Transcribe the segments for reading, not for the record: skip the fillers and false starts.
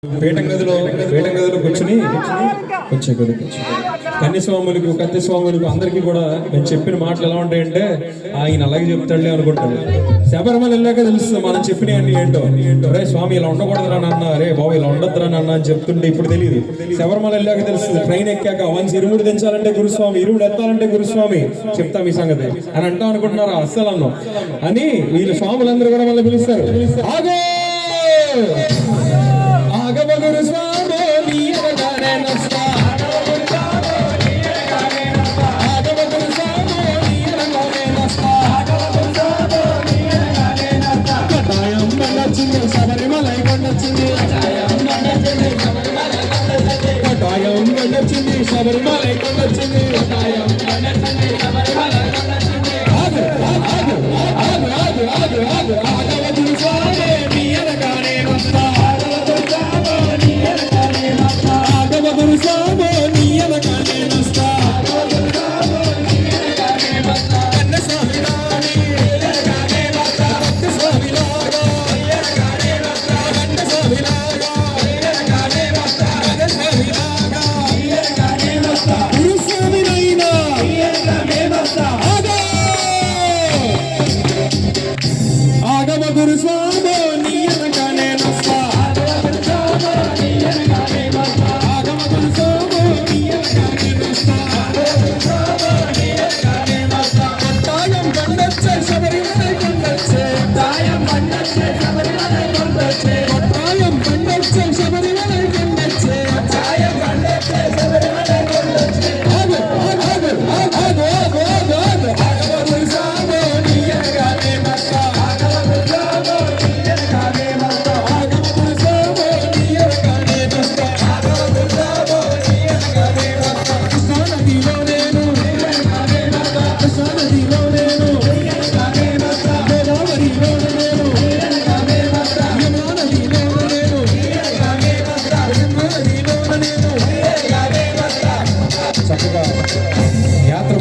పేటంగదిలో కూర్చుని వచ్చే కన్యస్వాములకు కత్తిస్వాములకు అందరికీ కూడా నేను చెప్పిన మాటలు ఎలా ఉంటాయంటే ఆయన అలాగే చెప్తాడులే అనుకుంటాను. శబరిమల వెళ్ళాక తెలుస్తుంది మనం చెప్పిన అన్ని ఏంటో. రే స్వామి ఇలా ఉండకూడదురా నాన్న, రే బాబు ఇలా ఉండొద్దురా నాన్న అని చెప్తుంటే ఇప్పుడు తెలియదు. శబరిమల వెళ్ళాక తెలుస్తుంది. ట్రైన్ ఎక్కాక వన్స్ ఇరుముడు దించాలంటే గురుస్వామి, ఇరుముడు ఎత్తాలంటే గురుస్వామి, చెప్తాం ఈ సంగతి అని అంటాం అనుకుంటున్నారు. అస్సలు అన్నాం అని వీళ్ళు స్వాములందరూ కూడా మళ్ళీ పిలుస్తారు. ఆగమ గురుస్వామి శబరిమల కొండొచ్చింది, శబరిమల కొండొచ్చింది.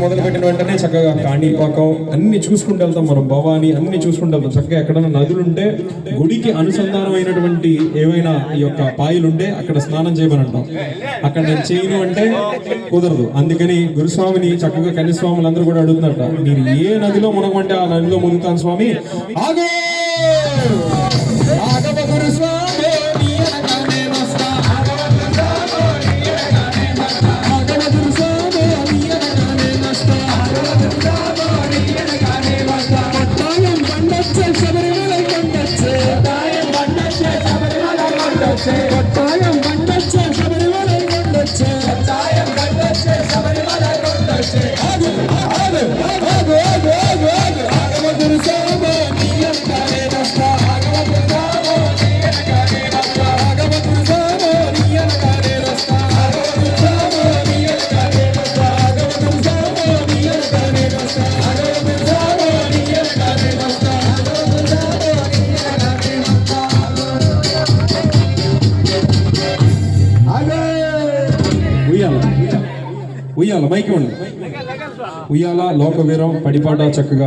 మొదలుపెట్టిన వెంటనే చక్కగా కాణిపాకం అన్ని చూసుకుంటూ వెళ్తాం, మనం భవాని అన్ని చూసుకుంటూ వెళ్తాం. చక్కగా ఎక్కడైనా నదులుంటే గుడికి అనుసంధానం అయినటువంటి ఏవైనా ఈ యొక్క పాయలుంటే అక్కడ స్నానం చేయమని అంటాం. అక్కడ నేను చేయను అంటే కుదరదు. అందుకని గురుస్వామిని చక్కగా కన్యస్వాములందరూ కూడా అడుగుతున్నారట, మీరు ఏ నదిలో మునగమంటే ఆ నదిలో మునుగుతాను స్వామి. ఆగో గురుస్వామి ఉయ్యాల మైకి ఉండి ఉయ్యాల లోకవీరం పడిపాట చక్కగా